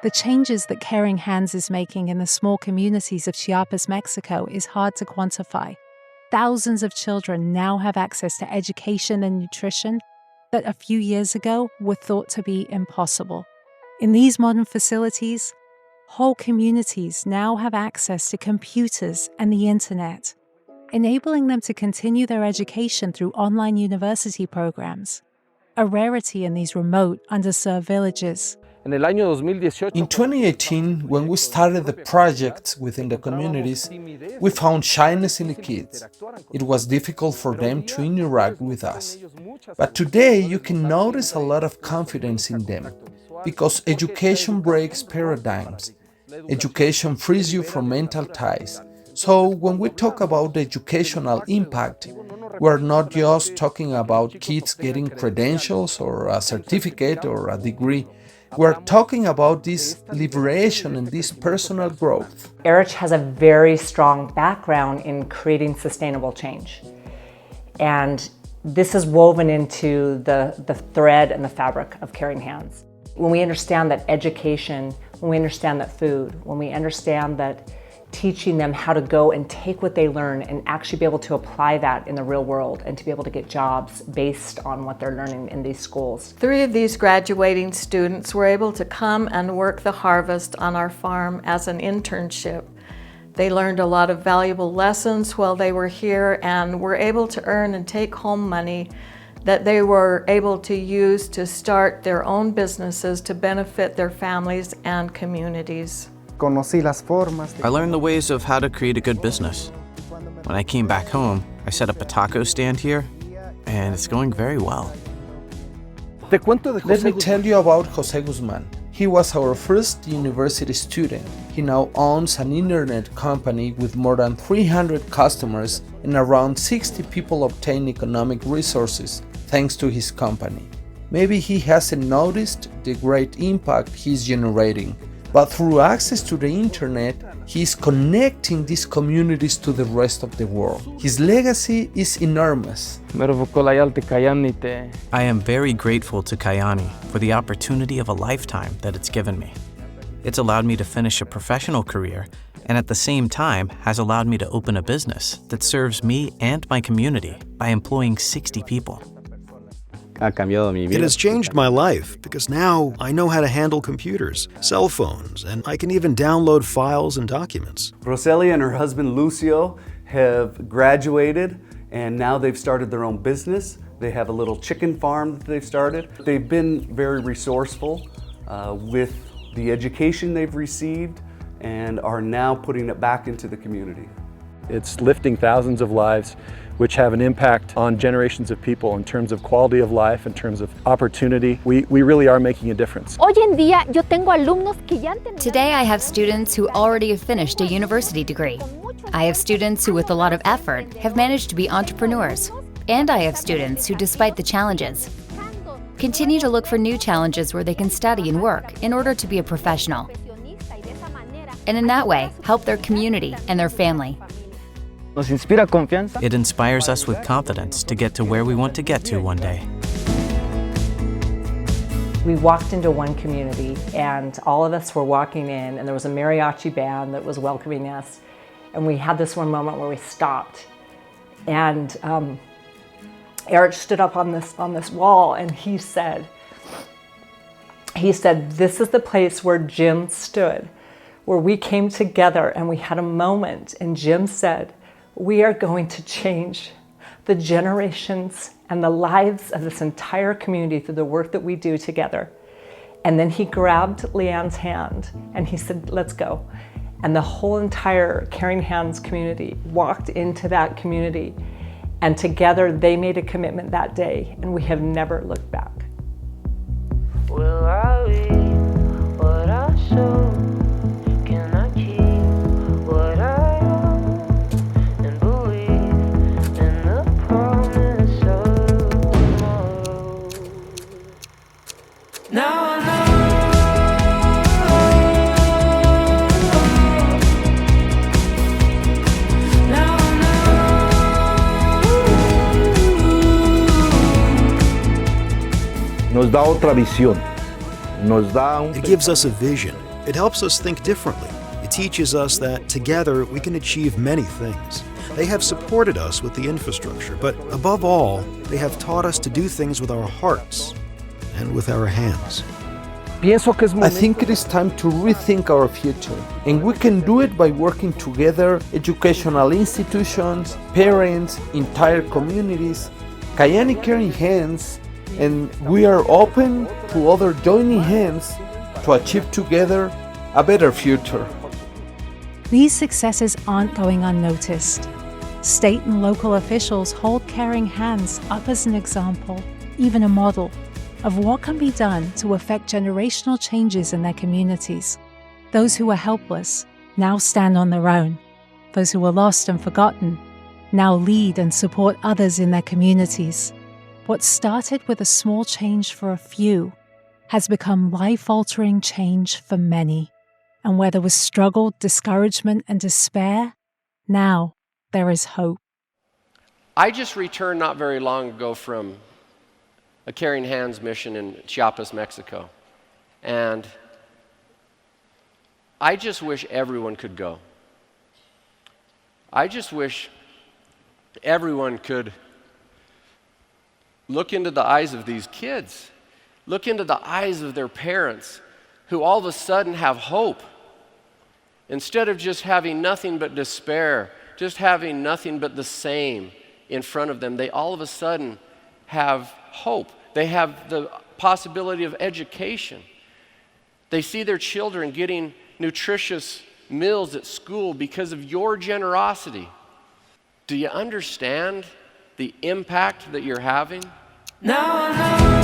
The changes that Caring Hands is making in the small communities of Chiapas, Mexico, is hard to quantify. Thousands of children now have access to education and nutrition that a few years ago were thought to be impossible. In these modern facilities, whole communities now have access to computers and the internet, enabling them to continue their education through online university programs, a rarity in these remote, underserved villages. In 2018, when we started the project within the communities, we found shyness in the kids. It was difficult for them to interact with us. But today, you can notice a lot of confidence in them, because education breaks paradigms. Education frees you from mental ties. So when we talk about the educational impact, we're not just talking about kids getting credentials or a certificate or a degree. We're talking about this liberation and this personal growth. Erich has a very strong background in creating sustainable change. And this is woven into the thread and the fabric of Caring Hands. When we understand that education, when we understand that food, when we understand that teaching them how to go and take what they learn and actually be able to apply that in the real world and to be able to get jobs based on what they're learning in these schools. 3 of these graduating students were able to come and work the harvest on our farm as an internship. They learned a lot of valuable lessons while they were here and were able to earn and take home money that they were able to use to start their own businesses to benefit their families and communities. I learned the ways of how to create a good business. When I came back home, I set up a taco stand here, and it's going very well. Let me tell you about Jose Guzman. He was our first university student. He now owns an internet company with more than 300 customers, and around 60 people obtain economic resources thanks to his company. Maybe he hasn't noticed the great impact he's generating, but through access to the internet, he is connecting these communities to the rest of the world. His legacy is enormous. I am very grateful to Kyäni for the opportunity of a lifetime that it's given me. It's allowed me to finish a professional career, and at the same time has allowed me to open a business that serves me and my community by employing 60 people. It has changed my life because now I know how to handle computers, cell phones, and I can even download files and documents. Roselia and her husband Lucio have graduated and now they've started their own business. They have a little chicken farm that they've started. They've been very resourceful with the education they've received and are now putting it back into the community. It's lifting thousands of lives, which have an impact on generations of people in terms of quality of life, in terms of opportunity. We really are making a difference. Today I have students who already have finished a university degree. I have students who with a lot of effort have managed to be entrepreneurs. And I have students who, despite the challenges, continue to look for new challenges where they can study and work in order to be a professional. And in that way, help their community and their family. It inspires us with confidence to get to where we want to get to one day. We walked into one community and all of us were walking in and there was a mariachi band that was welcoming us. And we had this one moment where we stopped. And Erich stood up on this wall and he said, this is the place where Jim stood, where we came together and we had a moment. And Jim said, we are going to change the generations and the lives of this entire community through the work that we do together. And then he grabbed Leanne's hand and he said, let's go. And the whole entire Caring Hands community walked into that community. And together they made a commitment that day and we have never looked back. Will I be what I show? Can I keep what I It gives us a vision It helps us think differently. It teaches us that together we can achieve many things. They have supported us with the infrastructure, but above all, they have taught us to do things with our hearts and with our hands. I think it is time to rethink our future, and we can do it by working together, educational institutions, parents, entire communities, Kyäni caring hands, and we are open to other joining hands to achieve together a better future. These successes aren't going unnoticed. State and local officials hold caring hands up as an example, even a model, of what can be done to affect generational changes in their communities. Those who were helpless now stand on their own. Those who were lost and forgotten now lead and support others in their communities. What started with a small change for a few has become life-altering change for many. And where there was struggle, discouragement, and despair, now there is hope. I just returned not very long ago from a Caring Hands mission in Chiapas, Mexico. And I just wish everyone could go. I just wish everyone could look into the eyes of these kids, look into the eyes of their parents, who all of a sudden have hope. Instead of just having nothing but despair, just having nothing but the same in front of them, they all of a sudden have hope. They have the possibility of education. They see their children getting nutritious meals at school because of your generosity. Do you understand the impact that you're having? Now I know.